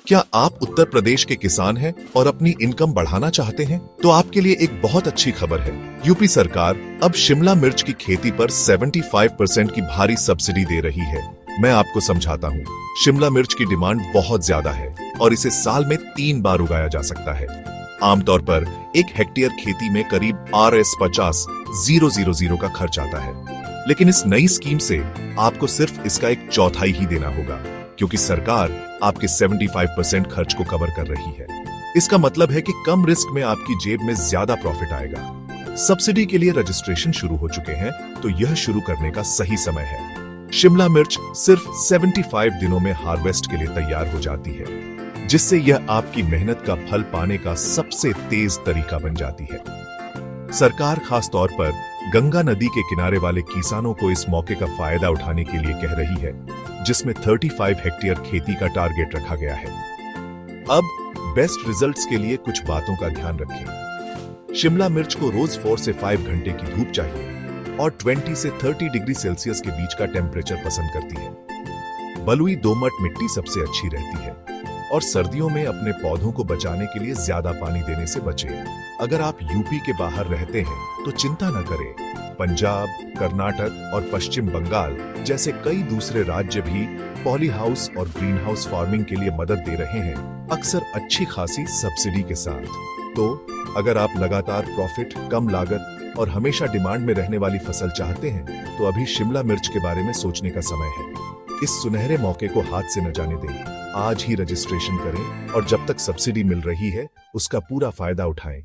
क्या आप उत्तर प्रदेश के किसान हैं और अपनी इनकम बढ़ाना चाहते हैं? तो आपके लिए एक बहुत अच्छी खबर है। यूपी सरकार अब शिमला मिर्च की खेती पर 75% की भारी सब्सिडी दे रही है। मैं आपको समझाता हूँ। शिमला मिर्च की डिमांड बहुत ज्यादा है और इसे साल में 3 बार उगाया जा सकता है। आमतौर पर 1 हेक्टेयर खेती में करीब Rs 50,000 का खर्च आता है, लेकिन इस नई स्कीम से आपको सिर्फ इसका 1/4 ही देना होगा, क्योंकि सरकार आपके 75% खर्च को कवर कर रही है। इसका मतलब है कि कम रिस्क में आपकी जेब में ज्यादा प्रॉफिट आएगा। सब्सिडी के लिए रजिस्ट्रेशन शुरू हो चुके हैं, तो यह शुरू करने का सही समय है। शिमला मिर्च सिर्फ 75 दिनों में हार्वेस्ट के लिए तैयार हो जाती है, जिससे यह आपकी मेहनत का फल पाने का सबसे तेज तरीका बन जाती है। सरकार खास तौर पर गंगा नदी के किनारे वाले किसानों को इस मौके का फायदा उठाने के लिए कह रही है, जिसमें 35 हेक्टेयर खेती का टारगेट रखा गया है। अब बेस्ट रिजल्ट्स के लिए कुछ बातों का ध्यान रखें। शिमला मिर्च को रोज 4 से 5 घंटे की धूप चाहिए और 20 से 30 डिग्री सेल्सियस के बीच का टेम्परेचर पसंद करती है। बलुई दोमट मिट्टी सबसे अच्छी रहती है और सर्दियों में अपने पौधों को बचाने के लिए ज्यादा पानी देने से बचें। अगर आप यूपी के बाहर रहते हैं तो चिंता न करें। पंजाब, कर्नाटक और पश्चिम बंगाल जैसे कई दूसरे राज्य भी पॉली हाउस और ग्रीन हाउस फार्मिंग के लिए मदद दे रहे हैं, अक्सर अच्छी खासी सब्सिडी के साथ। तो अगर आप लगातार प्रॉफिट, कम लागत और हमेशा डिमांड में रहने वाली फसल चाहते हैं, तो अभी शिमला मिर्च के बारे में सोचने का समय है। इस सुनहरे मौके को हाथ से न जाने दें। आज ही रजिस्ट्रेशन करें और जब तक सब्सिडी मिल रही है, उसका पूरा फायदा उठाएं।